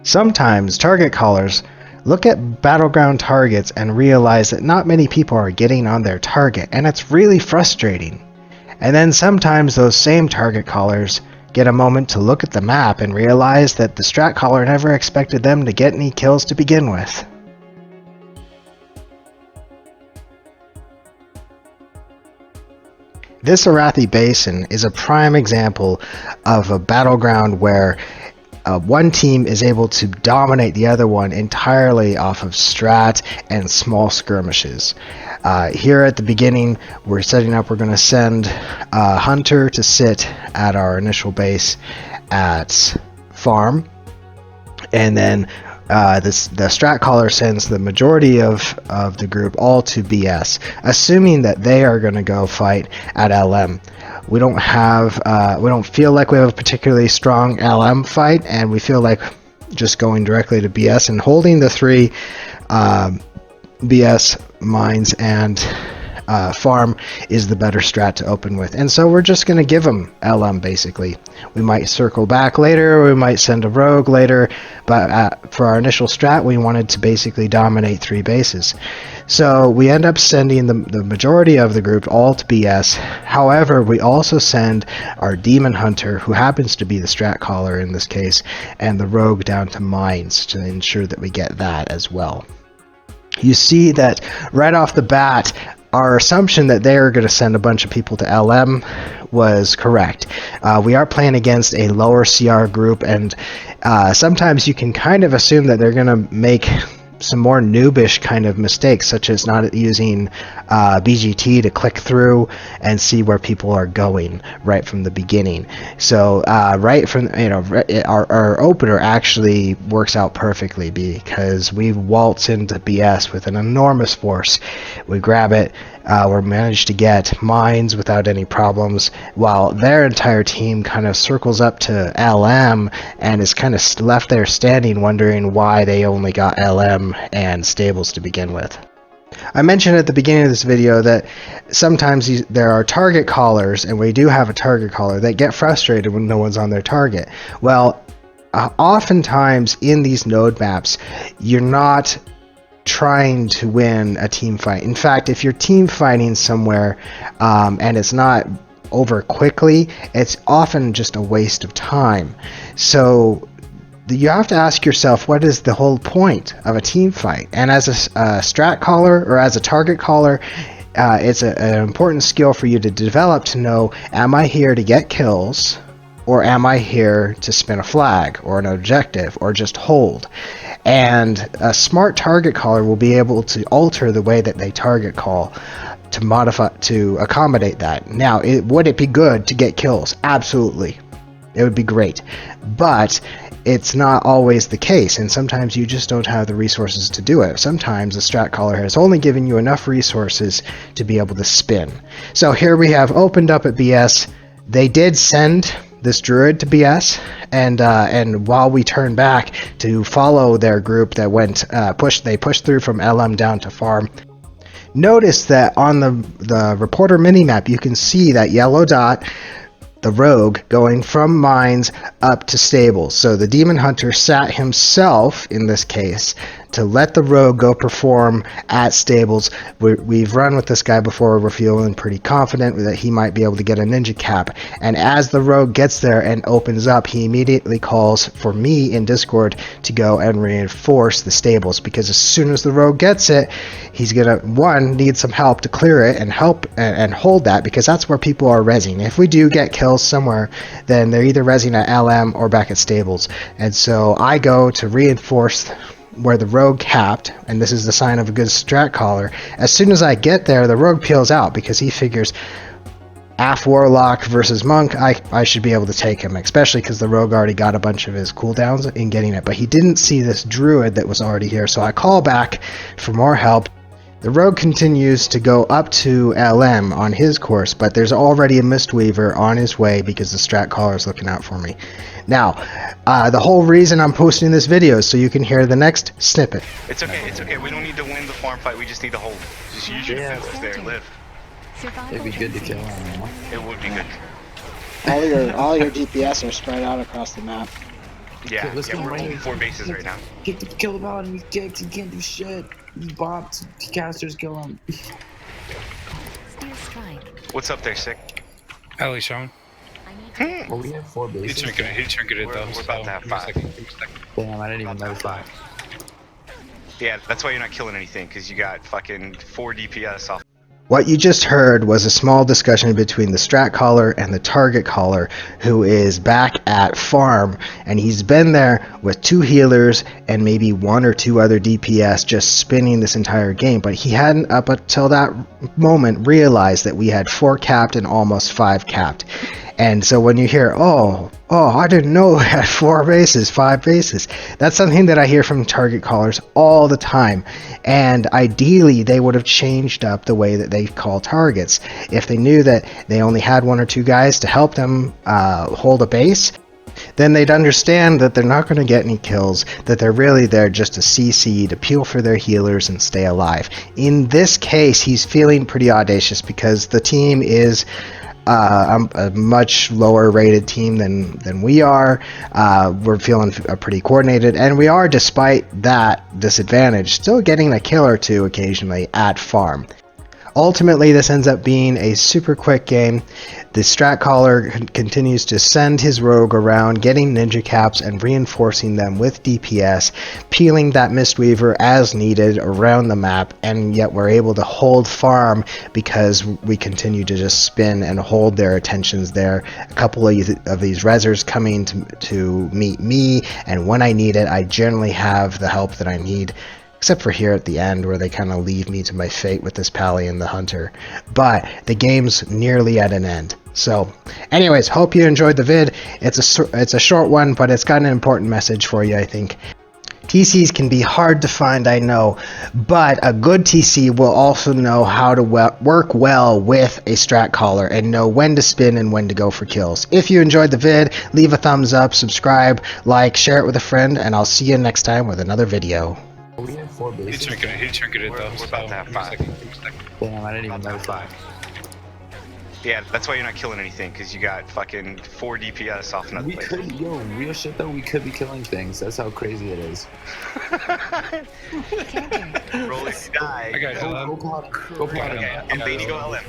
Sometimes target callers look at Battleground targets and realize that not many people are getting on their target, and it's really frustrating. And then sometimes those same target callers get a moment to look at the map and realize that the strat caller never expected them to get any kills to begin with. This Arathi Basin is a prime example of a battleground where one team is able to dominate the other one entirely off of strat and small skirmishes. Here at the beginning, we're setting up, we're going to send a hunter to sit at our initial base at farm, and then the strat caller sends the majority of the group all to BS, assuming that they are going to go fight at LM. We don't feel like we have a particularly strong LM fight, and we feel like just going directly to BS and holding the three BS mines and farm is the better strat to open with. And so we're just going to give them LM basically. We might circle back later, or we might send a rogue later, but for our initial strat we wanted to basically dominate three bases. So we end up sending the majority of the group all to BS. However, we also send our demon hunter, who happens to be the strat caller in this case, and the rogue down to mines to ensure that we get that as well. You see that right off the bat, our assumption that they are going to send a bunch of people to LM was correct. We are playing against a lower CR group, and sometimes you can kind of assume that they're going to make some more noobish kind of mistakes, such as not using BGT to click through and see where people are going right from the beginning. So right from, our opener actually works out perfectly because we waltz into BS with an enormous force. We grab it. We managed to get mines without any problems, while their entire team kind of circles up to LM and is kind of left there standing, wondering why they only got LM and stables to begin with. I mentioned at the beginning of this video that sometimes there are target callers, and we do have a target caller, that get frustrated when no one's on their target. Well, oftentimes in these node maps, you're not trying to win a team fight. In fact, if you're team fighting somewhere and it's not over quickly, it's often just a waste of time. So you have to ask yourself, what is the whole point of a team fight? And as a strat caller or as a target caller, it's an important skill for you to develop to know, am I here to get kills, or am I here to spin a flag or an objective or just hold? And a smart target caller will be able to alter the way that they target call to modify, to accommodate that. Now, would it be good to get kills? Absolutely. It would be great. But it's not always the case, and sometimes you just don't have the resources to do it. Sometimes the strat caller has only given you enough resources to be able to spin. So here we have opened up at BS. They did send this druid to BS, and while we turn back to follow their group that went they pushed through from LM down to farm. Notice that on the reporter minimap you can see that yellow dot, the rogue, going from mines up to stables. So the demon hunter sat himself in this case to let the rogue go perform at stables. We've run with this guy before. We're feeling pretty confident that he might be able to get a ninja cap. And as the rogue gets there and opens up, he immediately calls for me in Discord to go and reinforce the stables, because as soon as the rogue gets it, he's gonna, one, need some help to clear it and help and hold that, because that's where people are rezzing. If we do get kills somewhere, then they're either rezzing at LM or back at stables. And so I go to reinforce where the rogue capped, and this is the sign of a good strat caller. As soon as I get there, the rogue peels out because he figures AF Warlock versus Monk, I should be able to take him, especially because the rogue already got a bunch of his cooldowns in getting it, but he didn't see this druid that was already here, so I call back for more help. The rogue continues to go up to LM on his course, but there's already a Mistweaver on his way because the strat caller is looking out for me. Now, the whole reason I'm posting this video is so you can hear the next snippet. It's okay, we don't need to win the farm fight, we just need to hold. Just use your defenses there, live. It'd be good to kill him, you know? It would be good. All your DPS are spread out across the map. Yeah, let's yeah, go we're right holding here. 4 bases right now. Kill the paladin. He's kicked. He can't do shit. These bots, casters, kill him. What's up there, Sick? Ellie Sean. Well, we have 4 He bases. trinketed We're though. about to have 5. Damn, I didn't even notice that. Yeah, that's why you're not killing anything, because you got fucking 4 DPS off. What you just heard was a small discussion between the strat caller and the target caller, who is back at farm, and he's been there with 2 healers and maybe 1 or 2 other DPS just spinning this entire game, but he hadn't up until that moment realized that we had 4 capped and almost 5 capped. And so when you hear, oh, I didn't know we had 4 bases, 5 bases, that's something that I hear from target callers all the time. And ideally, they would have changed up the way that they call targets. If they knew that they only had 1 or 2 guys to help them hold a base, then they'd understand that they're not going to get any kills, that they're really there just to CC, to peel for their healers and stay alive. In this case, he's feeling pretty audacious because the team is a much lower rated team than we are. We're feeling pretty coordinated, and we are, despite that disadvantage, still getting a kill or 2 occasionally at farm. Ultimately, this ends up being a super quick game. The strat caller continues to send his rogue around, getting ninja caps and reinforcing them with DPS, peeling that Mistweaver as needed around the map, and yet we're able to hold farm because we continue to just spin and hold their attentions there. A couple of these rezzers coming to meet me, and when I need it, I generally have the help that I need. Except for here at the end where they kind of leave me to my fate with this Pally and the Hunter. But the game's nearly at an end. So anyways, hope you enjoyed the vid. It's a short one, but it's got an important message for you, I think. TCs can be hard to find, I know, but a good TC will also know how to work well with a strat caller and know when to spin and when to go for kills. If you enjoyed the vid, leave a thumbs up, subscribe, like, share it with a friend, and I'll see you next time with another video. We have 4 He bases. trinketed though. We're about to have 5. Damn, I didn't even notice that. Yeah, that's why you're not killing anything, because you got fucking 4 DPS off another We place. could, real shit though, we could be killing things. That's how crazy it is. Roll it, die. I got Go, LM. go, Paladin. Go, Paladin. Okay, I'm baiting go LM.